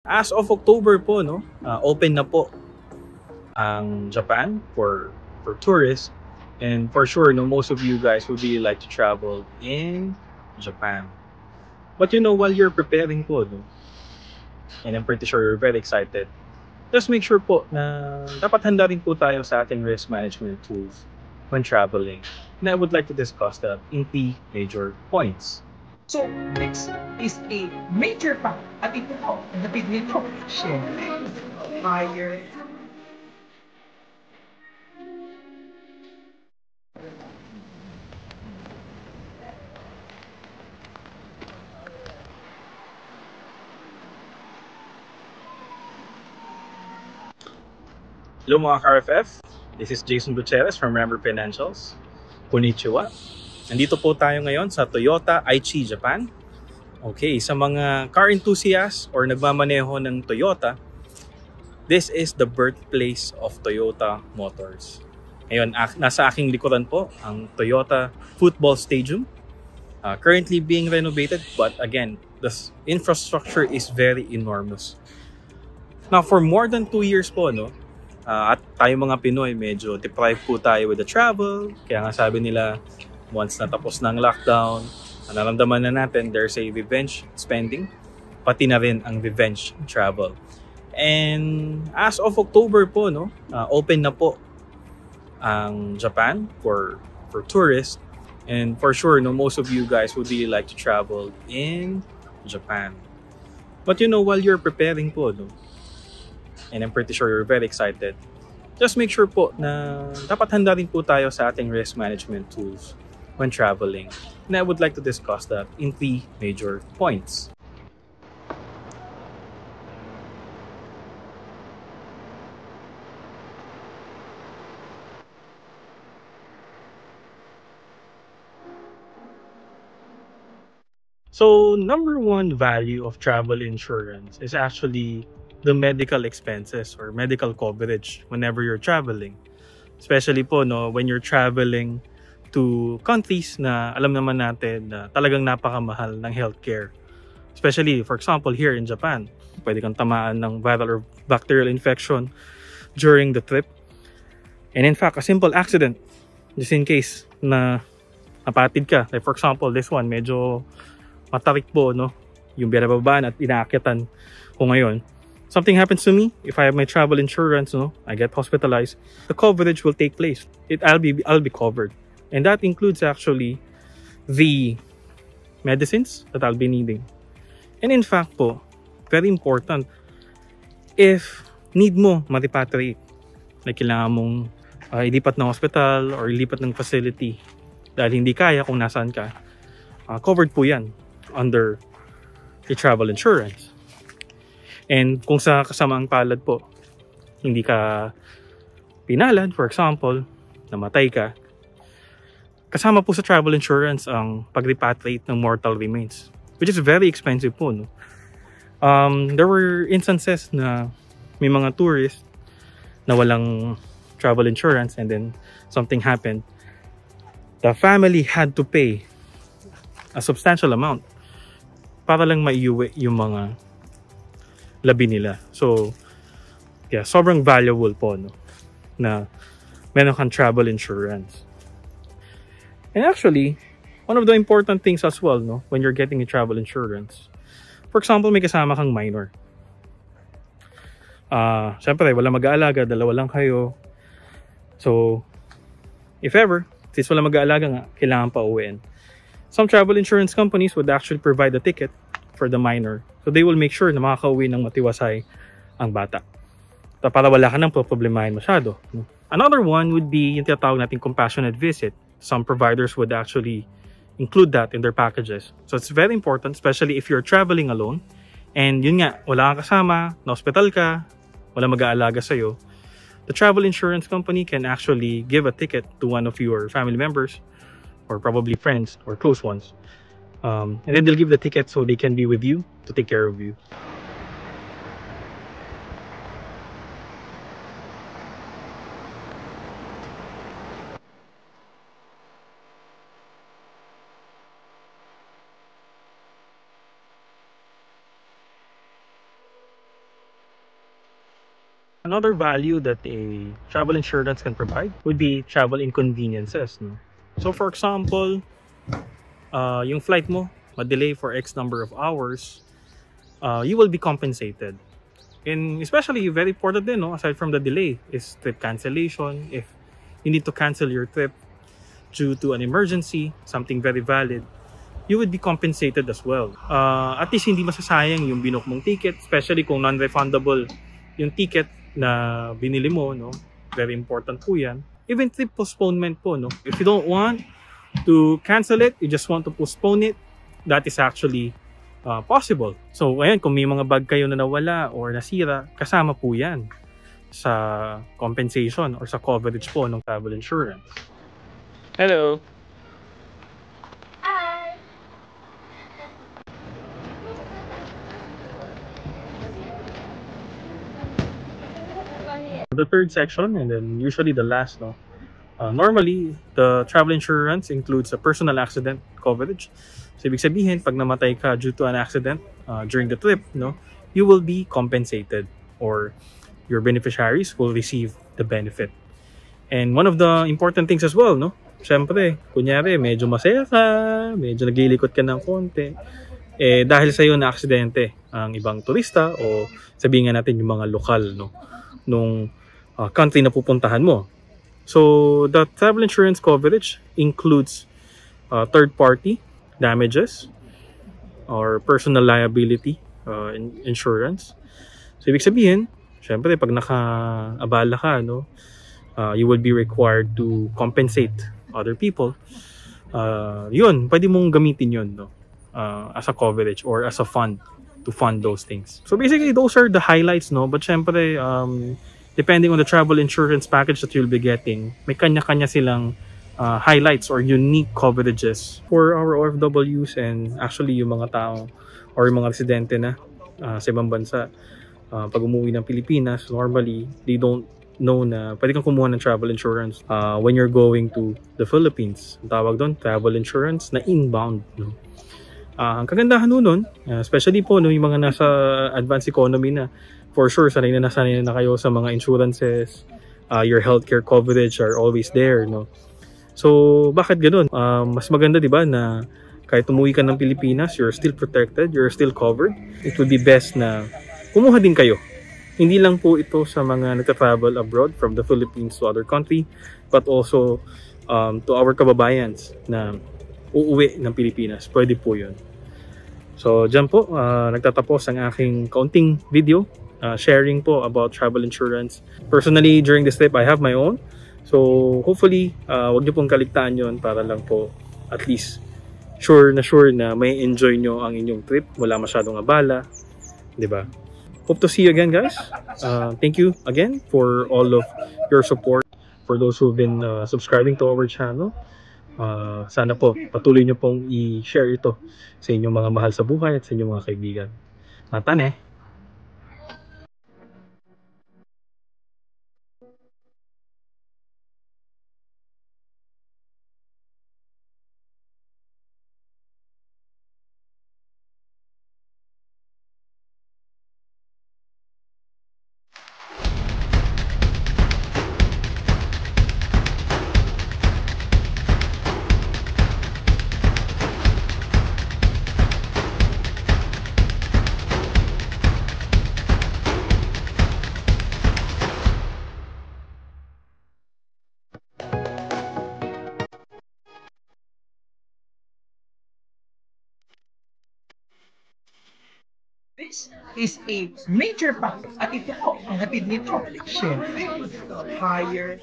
As of October po, no, open na po ang Japan for tourists. And for sure, no, most of you guys would really like to travel in Japan. But while you're preparing po, no, and I'm pretty sure you're very excited, just make sure po na dapat handa rin po tayo sa ating risk management tools when traveling. And I would like to discuss that in 3 major points. So, next is a major fact at ito po, nabigyan ko, syempre, higher. Hello mga ka-RFF, this is Jason Gutierrez from Remember Financials. Konnichiwa. Nandito po tayo ngayon sa Toyota Aichi, Japan. Okay, sa mga car enthusiasts or nagmamaneho ng Toyota, this is the birthplace of Toyota Motors. Ngayon, nasa aking likuran po ang Toyota Football Stadium. Currently being renovated, but again, the infrastructure is very enormous. Now, for more than 2 years po, no, at tayo mga Pinoy, medyo deprived po tayo with the travel. Kaya nga sabi nila, once natapos ng lockdown, nararamdaman na natin there's a revenge spending, pati na rin ang revenge travel. And as of October po, no, open na po ang Japan for tourists. And for sure, no, most of you guys would really like to travel in Japan. But while you're preparing po, no, and I'm pretty sure you're very excited, just make sure po na dapat handa rin po tayo sa ating risk management tools when traveling. And I would like to discuss that in 3 major points. So, number one value of travel insurance is actually the medical expenses or medical coverage whenever you're traveling. Especially po, no, when you're traveling to countries na alam naman natin na talagang napakamahal ng healthcare. Especially, for example, here in Japan, pwede kang tamaan ng viral or bacterial infection during the trip. And in fact, a simple accident, just in case na napatid ka. Like for example, this one, medyo matarik po, no? Yung binababaan at inaakyatan ko ngayon. Something happens to me, if I have my travel insurance, no, I get hospitalized, the coverage will take place. I'll be covered. And that includes actually the medicines that I'll be needing. And in fact po, very important, if need mo ma-repatriate, like kailangan mong ilipat ng hospital or ilipat ng facility dahil hindi kaya kung nasaan ka, covered po yan under the travel insurance. And kung sa kasamaang palad po, hindi ka pinalad, for example, namatay ka, kasama po sa travel insurance ang pag-repatriate ng mortal remains, which is very expensive po, no? There were instances na may mga tourists na walang travel insurance and then something happened. The family had to pay a substantial amount para lang maiuwi yung mga labi nila. So, yeah, sobrang valuable po, no, na meron kang travel insurance. And actually, one of the important things as well, no, when you're getting a travel insurance, for example, may kasama kang minor. Siyempre, wala mag-aalaga, dalawa lang kayo. So, if ever, since wala mag-aalaga nga, kailangan pa uwiin. Some travel insurance companies would actually provide a ticket for the minor. So they will make sure na makakauwi ng matiwasay ang bata. Para wala ka nang problemahin masyado. Another one would be yung tinatawag nating compassionate visit. Some providers would actually include that in their packages. So it's very important, especially if you're traveling alone. And yun nga, wala kang kasama, na-hospital ka, wala mag-aalaga sa'yo. The travel insurance company can actually give a ticket to one of your family members or probably friends or close ones. And then they'll give the ticket so they can be with you to take care of you. Another value that a travel insurance can provide would be travel inconveniences. No? So for example, yung flight mo, ma-delay for X number of hours, you will be compensated. And especially, very important din, no? Aside from the delay, is trip cancellation. If you need to cancel your trip due to an emergency, something very valid, you would be compensated as well. At least hindi masasayang yung binook mong ticket, especially kung non-refundable yung ticket na binili mo, no? Very important po yan. Even trip postponement po, no? If you don't want to cancel it, you just want to postpone it, that is actually possible. So, ayan, kung may mga bag kayo na nawala or nasira, kasama po yan sa compensation or sa coverage po ng travel insurance. Hello! The third section, and then usually the last, no? Normally, the travel insurance includes a personal accident coverage. So, ibig sabihin, pag namatay ka due to an accident during the trip, no, you will be compensated, or your beneficiaries will receive the benefit. And one of the important things as well, no, syempre, kunyari, medyo masaya ka, medyo naglilikot ka ng konti, dahil sa'yo na aksidente ang ibang turista, o sabihin nga natin yung mga lokal, no, nung country na pupuntahan mo. So, the travel insurance coverage includes third-party damages or personal liability insurance. So, ibig sabihin, syempre, pag naka-abala ka, no, you will be required to compensate other people. Yun, pwede mong gamitin yun, no, as a coverage or as a fund to fund those things. So, basically, those are the highlights, no? But syempre, depending on the travel insurance package that you'll be getting, may kanya-kanya silang highlights or unique coverages for our OFWs and actually yung mga tao or yung mga residente na sa ibang bansa. Pag umuwi ng Pilipinas, normally, they don't know na pwede kang kumuha ng travel insurance when you're going to the Philippines. Ang tawag doon, travel insurance na inbound. No? Ang kagandahan nun, especially po no, yung mga nasa advanced economy na, for sure, sanay na kayo sa mga insurances, your healthcare coverage are always there, no? So, bakit ganun? Mas maganda, di ba, na kahit umuwi ka ng Pilipinas, you're still protected, you're still covered. It would be best na kumuha din kayo. Hindi lang po ito sa mga nagta-travel abroad from the Philippines to other country, but also to our kababayans na uuwi ng Pilipinas. Pwede po yun. So, dyan po, nagtatapos ang aking kaunting video. Sharing po about travel insurance. Personally, during this trip, I have my own. So, hopefully, wag niyo pong kaligtaan yon para lang po at least sure na may enjoy nyo ang inyong trip. Wala masyadong abala. Diba? Hope to see you again, guys. Thank you again for all of your support. For those who've been subscribing to our channel. Sana po, patuloy nyo pong i-share ito sa inyong mga mahal sa buhay at sa inyong mga kaibigan. Natane! This is a major factor at ito po ang hatid nito. Siyempre, higher